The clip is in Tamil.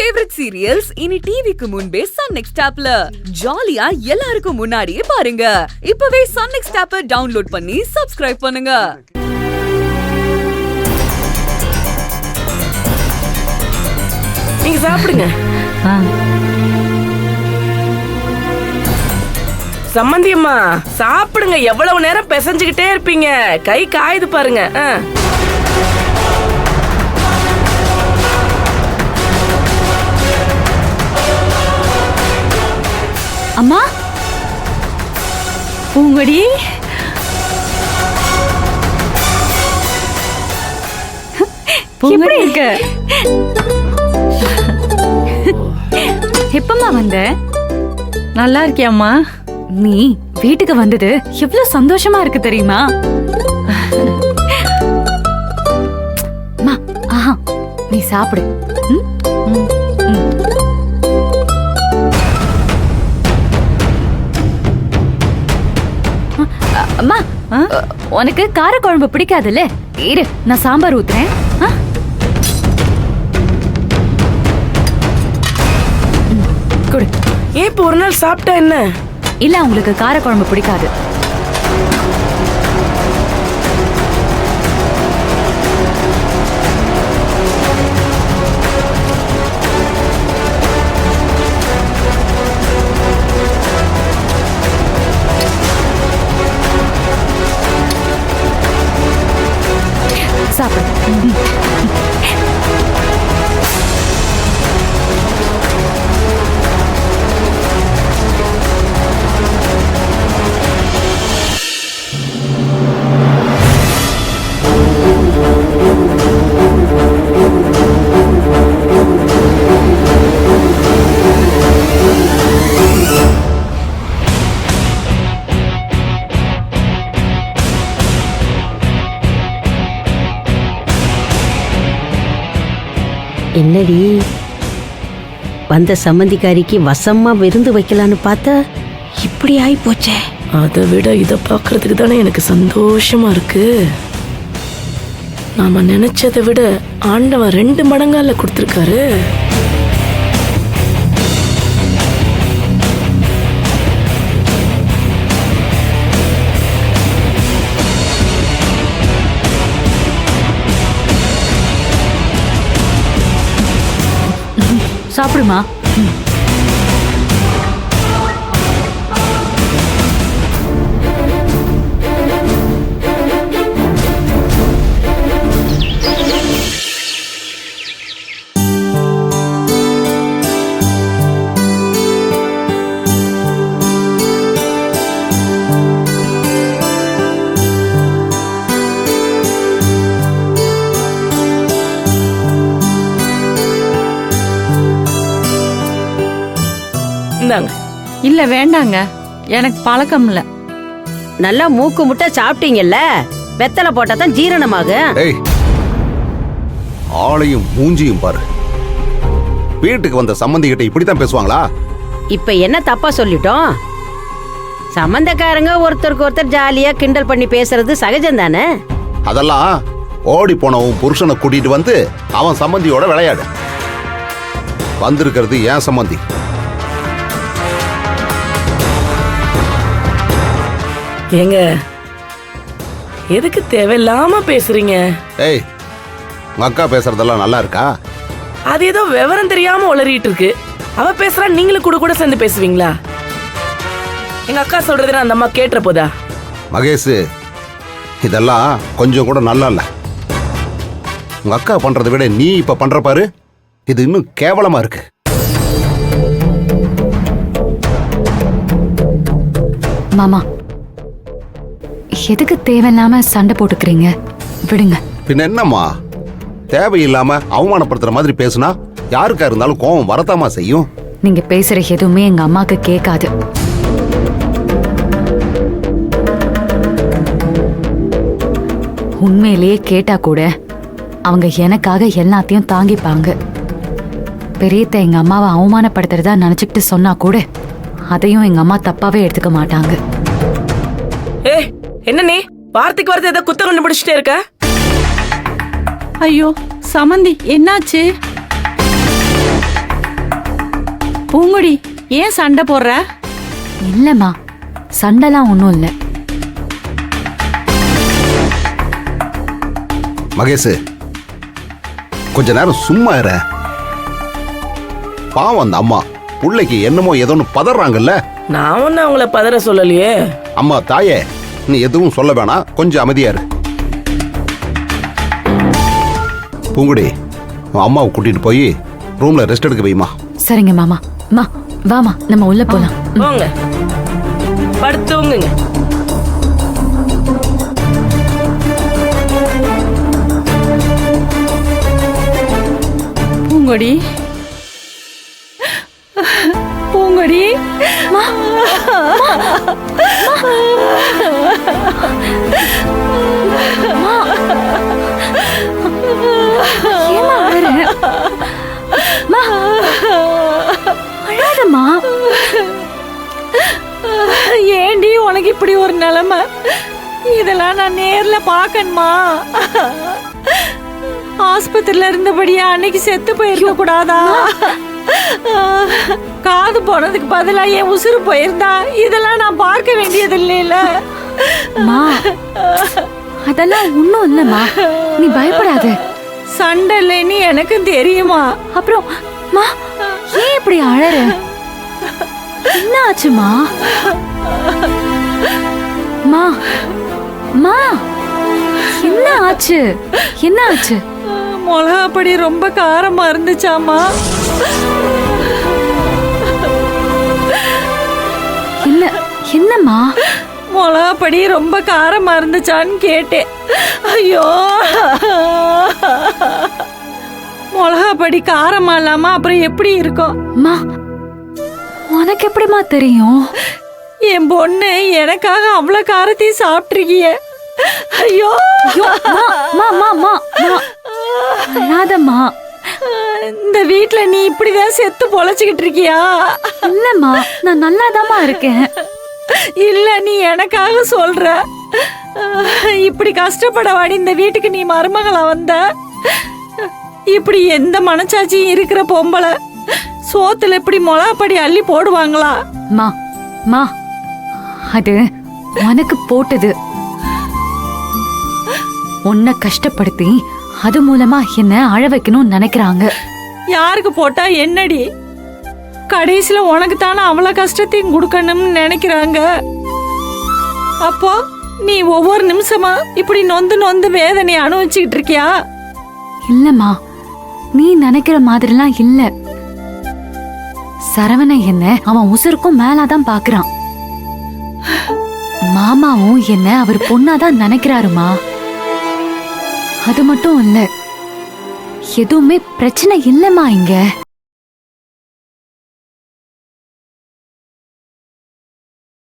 ஃபேவரட் சீரியல்ஸ் இனி டிவிக்கு முன்பே சன் நெக்ஸ்ட் ஆப்ல ஜாலியா எல்லாருக்கும் முன்னாடியே பாருங்க. இப்பவே சன் நெக்ஸ்ட் ஆப்பை டவுன்லோட் பண்ணி சப்ஸ்கிரைப் பண்ணுங்க. நீங்க சாப்பிடுங்க. சம்மந்தி அம்மா சாப்பிடுங்க. எவ்வளவு நேரம் பிசைஞ்சுக்கிட்டே இருப்பீங்க? கை காயுது பாருங்க. அம்மா பூங்கொடி, எப்படி இருக்க? எப்பமா வந்த? நல்லா இருக்கியாம்மா? நீ வீட்டுக்கு வந்தது எவ்வளவு சந்தோஷமா இருக்கு தெரியுமா? அம்மா, ஆஹா, நீ சாப்பிடு. அம்மா, உனக்கு காரக்குழம்பு பிடிக்காதுல்ல? இரு, நான் சாம்பார் ஊத்துறேன். குடு. ஏன் இப்போ ஒரு நாள் சாப்பிட்டா என்ன? இல்ல, உங்களுக்கு காரக்குழம்பு பிடிக்காது. சாப்பிடு. என்னடி வந்த சம்மந்திக்காரிக்கு வசமா விருந்து வைக்கலான்னு பார்த்தா இப்படி ஆயி போச்சே. அதை விட இதை பார்க்கறதுக்கு தானே எனக்கு சந்தோஷமா இருக்கு. நாம நினைச்சதை விட ஆண்டவன் 2 மடங்கால கொடுத்துருக்காரு. சாப்பிடுமா. இல்ல வேண்டாங்க, எனக்கு பழக்கம் இல்ல. நல்லா மூக்கு முட்டை சாப்பிட்டீங்கல்ல, வெத்தலை போட்டா தான் ஜீரணமாகும். ஆளையும் மூஞ்சியும் பாரு. வீட்டுக்கு வந்த சம்பந்தி கிட்ட இப்படித்தான் பேசுவாங்களா? இப்ப என்ன தப்பா சொல்லிட்டோம்? சம்பந்தக்காரங்க ஒருத்தருக்கு ஒருத்தர் ஜாலியா கிண்டல் பண்ணி பேசுறது சகஜம் தானே. அதெல்லாம் ஓடி போனவன் புருஷனை கூட்டிட்டு வந்து அவன் சம்பந்தியோட விளையாடு. வந்திருக்கிறது ஏன் சம்பந்தி. ஏங்க, எதுக்கு தேவையில்லாம பேசுறீங்க? ஏய், உங்க அக்கா பேசுறதெல்லாம் நல்லா இருக்கா? அது ஏதோ விவரம் தெரியாம உளறிட்டு இருக்கு. அவ பேசுறா, நீங்களும் கூட சேர்ந்து பேசுவீங்களா? எங்க அக்கா சொல்றது அந்த அம்மா கேட்டுற போதா? மகேஷ், இதெல்லாம் கொஞ்சம் கூட நல்லா இல்ல. உங்க அக்கா பண்றதை விட நீ இப்ப பண்ற பாரு, இது இன்னும் கேவலமா இருக்கு. மாமா, எதுக்கு தேவையில்லாம சண்டை போட்டுக்கிறீங்க? விடுங்க. பின்ன என்னம்மா, தேவையில்லாம அவமானப்படுத்துற மாதிரி பேசுனா யாருக்கா இருந்தாலும் கோவம் வரத்தாமா செய்யும். நீங்க பேசுற எதுவுமே எங்க அம்மாக்கு கேட்காது. உண்மையிலேயே கேட்டா கூட அவங்க எனக்காக எல்லாத்தையும் தாங்கிப்பாங்க. பெரியத்த எங்க அம்மாவை அவமானப்படுத்துறதா நினைச்சுக்கிட்டு சொன்னா கூட அதையும் எங்க அம்மா தப்பாவே எடுத்துக்க மாட்டாங்க. என்ன நீ வார்த்தைக்கு வார்த்தை ஏதோ குத்தம் கண்டுபிடிச்சிட்டே இருக்க? ஐயோ சமந்தி, என்னாச்சு? பூங்கொடி ஏன் சண்டை போடுற? இல்லம்மா, சண்டைலாம் ஒன்றும் இல்லை. மகேஷ், கொஞ்ச நேரம் சும்மா இரு. பாவம் அந்த அம்மா பிள்ளைக்கு என்னமோ ஏதோன்னு பதறாங்கல்ல. நான் ஒன்னும் அவங்கள பதற சொல்லலையே. அம்மா தாயே, நீ எதுவும் சொல்ல வேணாம், கொஞ்சம் அமைதியா இரு. பூங்குடி, உன் அம்மாவை கூட்டிட்டு போய் ரூம்ல ரெஸ்ட் எடுக்க வைமா. சரிங்க மாமா. மா வாமா, நம்ம உள்ள போலாம். போங்க, படுத்துங்க. பூங்கொடி பூங்கொடி ஏம்மா அழற? மா, அழாதம்மா. ஏண்டி உனக்கு இப்படி ஒரு நிலைமை? இதெல்லாம் நான் நேர்ல பாக்கணுமா? ஆஸ்பத்திரியில இருந்தபடியா அன்னைக்கு செத்து போயிருக்க கூடாதா? காது போனதுக்கு பதிலா என் உசுறு போயிருந்தா இதெல்லாம் நான் பார்க்க வேண்டியது இல்லையில. மா, அதெல்லாம் ஒண்ணும் இல்லம்மா, நீ பயப்படாத. சண்டை இல்லைன்னு எனக்கும் தெரியுமா? அப்புறம் மா, ஏன் இப்படி அழற? என்ன ஆச்சுமா? மா மா, என்ன ஆச்சு? என்ன ஆச்சு? மிளகா பொடி ரொம்ப காரமா இருந்துச்சாமா? என்ன என்னம்மா? மிளகா பொடி ரொம்ப காரமா இருந்துச்சான்னு கேட்டேன். ஐயோ, மிளகா பொடி காரமா இல்லாம அப்புறம் எப்படி இருக்கும்? மா, உனக்கு எப்படிமா தெரியும்? என் பொண்ணு எனக்காக அவ்வளவு காரத்தையும் சாப்பிட்டுருக்கிய. ஐயோ, ஐயோ, மா மா மா மா மா, அழாதம்மா. இந்த வீட்ல நீ இப்படிதான் செத்து பொழைச்சுக்கிட்டு இருக்கியா? இல்லம்மா, நான் நல்லாதாம்மா இருக்கேன். இல்ல, நீ எனக்காக சொல்ற. இப்படி கஷ்டப்பட வாடி இந்த வீட்டுக்கு நீ மருமகளா வந்த. இப்படி எந்த மனச்சாட்சியும் இருக்கிற பொம்பளை சோத்துல இப்படி மிளகாப்படி அள்ளி போடுவாங்களா? மா மா, அது உனக்கு போட்டது. உன்னை கஷ்டப்படுத்தி அது மூலமா என்ன அழ வைக்கணும்னு நினைக்கிறாங்க. யாருக்கு போட்டா என்னடி? கடைசியில உனக்கு தானே அவ்வளவு கஷ்டத்தையும் கொடுக்கணும்னு நினைக்கிறாங்க. அப்போ நீ ஒவ்வொரு நிமிஷமா இப்படி நொந்து நொந்து வேதனையை அனுபவிச்சுக்கிட்டு இருக்கியா? இல்லம்மா, நீ நினைக்கிற மாதிரிலாம் இல்ல. சரவணன் என்ன அவன் உசுருக்கும் மேலாதான் பாக்குறான். மாமாவும் என்ன அவர் பொண்ணாதான் நினைக்கிறாருமா. அது மட்டும் இல்ல, எதுவுமே பிரச்சனை இல்லம்மா இங்க.